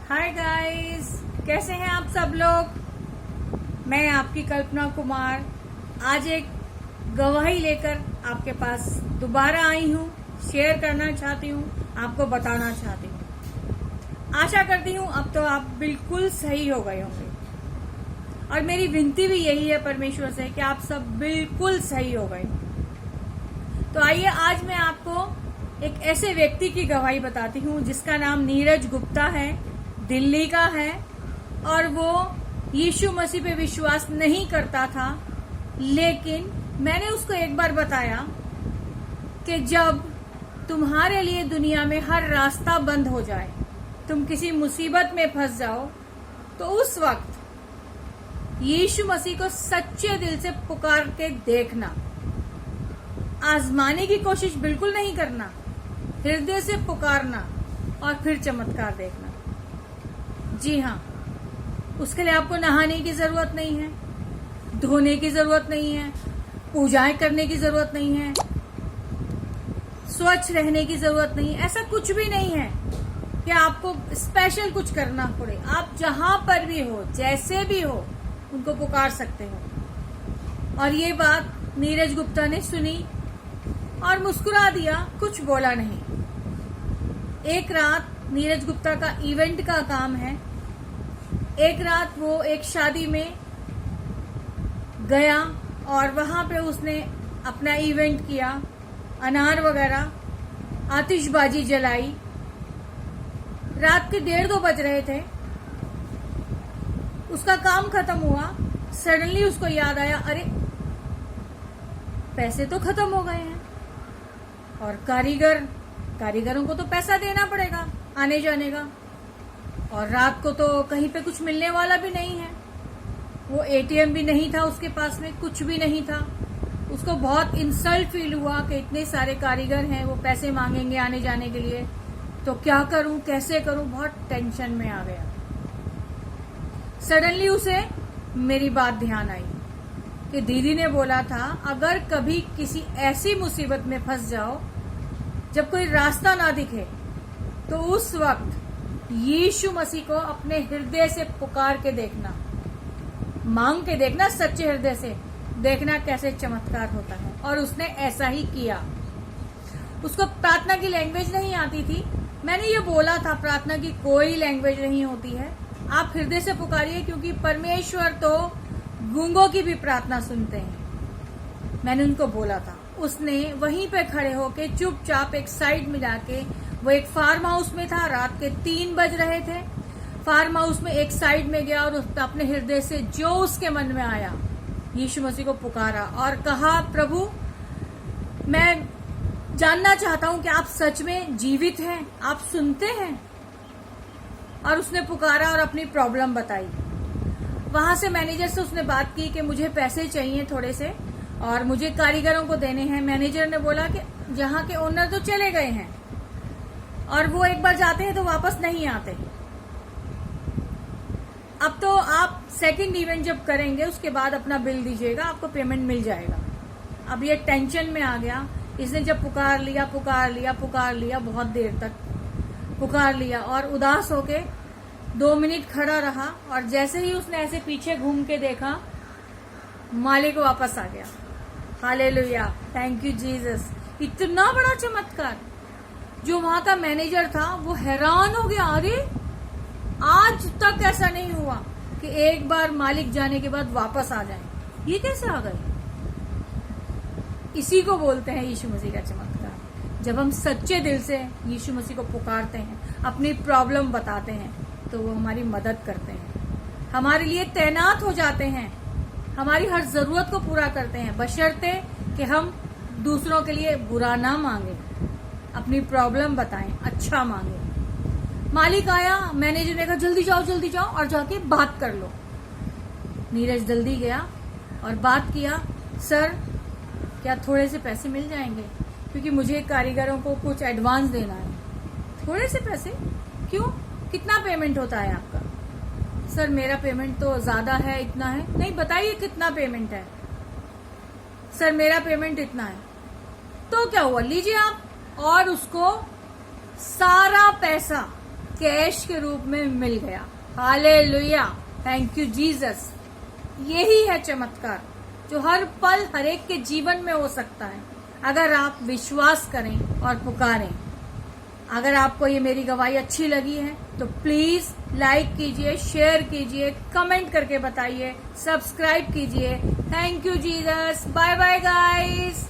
Hi guys, कैसे हैं आप सब लोग। मैं आपकी कल्पना कुमार आज एक गवाही लेकर आपके पास दोबारा आई हूँ। शेयर करना चाहती हूँ, आपको बताना चाहती हूँ। आशा करती हूँ अब तो आप बिल्कुल सही हो गए होंगे और मेरी विनती भी यही है परमेश्वर से कि आप सब बिल्कुल सही हो गए। तो आइए आज मैं आपको एक ऐसे व्यक्ति की गवाही बताती हूँ जिसका नाम नीरज गुप्ता है, दिल्ली का है और वो यीशु मसीह पे विश्वास नहीं करता था। लेकिन मैंने उसको एक बार बताया कि जब तुम्हारे लिए दुनिया में हर रास्ता बंद हो जाए, तुम किसी मुसीबत में फंस जाओ, तो उस वक्त यीशु मसीह को सच्चे दिल से पुकार के देखना। आजमाने की कोशिश बिल्कुल नहीं करना, हृदय से पुकारना और फिर चमत्कार देखना। जी हाँ, उसके लिए आपको नहाने की जरूरत नहीं है, धोने की जरूरत नहीं है, पूजाएं करने की जरूरत नहीं है, स्वच्छ रहने की जरूरत नहीं है। ऐसा कुछ भी नहीं है कि आपको स्पेशल कुछ करना पड़े। आप जहां पर भी हो, जैसे भी हो, उनको पुकार सकते हो। और ये बात नीरज गुप्ता ने सुनी और मुस्कुरा दिया, कुछ बोला नहीं। एक रात नीरज गुप्ता का इवेंट का काम है। एक रात वो एक शादी में गया और वहां पे उसने अपना इवेंट किया, अनार वगैरह, आतिशबाजी जलाई। रात के 1:30-2 बज रहे थे। उसका काम खत्म हुआ। सडनली उसको याद आया, अरे पैसे तो खत्म हो गए हैं और कारीगरों को तो पैसा देना पड़ेगा आने जाने का, और रात को तो कहीं पे कुछ मिलने वाला भी नहीं है। वो एटीएम भी नहीं था उसके पास में, कुछ भी नहीं था। उसको बहुत इंसल्ट फील हुआ कि इतने सारे कारीगर हैं, वो पैसे मांगेंगे आने जाने के लिए, तो क्या करूं, कैसे करूं। बहुत टेंशन में आ गया। सडनली उसे मेरी बात ध्यान आई कि दीदी ने बोला था अगर कभी किसी ऐसी मुसीबत में फंस जाओ जब कोई रास्ता ना दिखे, तो उस वक्त यीशु मसीह को अपने हृदय से पुकार के देखना, मांग के देखना, सच्चे हृदय से देखना कैसे चमत्कार होता है। और उसने ऐसा ही किया। उसको प्रार्थना की लैंग्वेज नहीं आती थी। मैंने ये बोला था प्रार्थना की कोई लैंग्वेज नहीं होती है, आप हृदय से पुकारिए, क्योंकि परमेश्वर तो गूंगों की भी प्रार्थना सुनते हैं। मैंने उनको बोला था। उसने वहीं पे खड़े होके चुपचाप एक साइड में जाके, वो एक फार्म हाउस में था, रात के 3 बज रहे थे। फार्म हाउस में एक साइड में गया और अपने हृदय से जो उसके मन में आया यीशु मसीह को पुकारा और कहा, प्रभु मैं जानना चाहता हूं कि आप सच में जीवित हैं, आप सुनते हैं। और उसने पुकारा और अपनी प्रॉब्लम बताई। वहां से मैनेजर से उसने बात की कि मुझे पैसे चाहिए थोड़े से और मुझे कारीगरों को देने हैं। मैनेजर ने बोला कि जहां के ओनर तो चले गए हैं और वो एक बार जाते हैं तो वापस नहीं आते। अब तो आप सेकंड इवेंट जब करेंगे उसके बाद अपना बिल दीजिएगा, आपको पेमेंट मिल जाएगा। अब ये टेंशन में आ गया। इसने जब पुकार लिया, बहुत देर तक पुकार लिया और उदास होके 2 मिनट खड़ा रहा। और जैसे ही उसने ऐसे पीछे घूम के देखा, मालिक वापस आ गया। Hallelujah, thank you Jesus. इतना बड़ा चमत्कार। जो वहां का मैनेजर था वो हैरान हो गया, अरे आज तक ऐसा नहीं हुआ कि एक बार मालिक जाने के बाद वापस आ जाए, ये कैसे आ गए। इसी को बोलते हैं यीशु मसीह का चमत्कार। जब हम सच्चे दिल से यीशु मसीह को पुकारते हैं, अपनी प्रॉब्लम बताते हैं, तो वो हमारी मदद करते हैं, हमारे लिए तैनात हो जाते हैं, हमारी हर जरूरत को पूरा करते हैं, बशर्ते कि हम दूसरों के लिए बुरा ना मांगे, अपनी प्रॉब्लम बताएं, अच्छा मांगे। मालिक आया, मैनेजर ने कहा जल्दी जाओ और जाके बात कर लो। नीरज जल्दी गया और बात किया, सर क्या थोड़े से पैसे मिल जाएंगे, क्योंकि मुझे कारीगरों को कुछ एडवांस देना है। थोड़े से पैसे क्यों, कितना पेमेंट होता है आपका। सर मेरा पेमेंट तो ज्यादा है, इतना है। नहीं, बताइए कितना पेमेंट है। सर मेरा पेमेंट इतना है। तो क्या हुआ, लीजिए आप। और उसको सारा पैसा कैश के रूप में मिल गया। Hallelujah, thank you Jesus. यही है चमत्कार जो हर पल हर एक के जीवन में हो सकता है अगर आप विश्वास करें और पुकारें। अगर आपको ये मेरी गवाही अच्छी लगी है तो प्लीज लाइक कीजिए, शेयर कीजिए, कमेंट करके बताइए, सब्सक्राइब कीजिए। Thank you Jesus. Bye bye guys.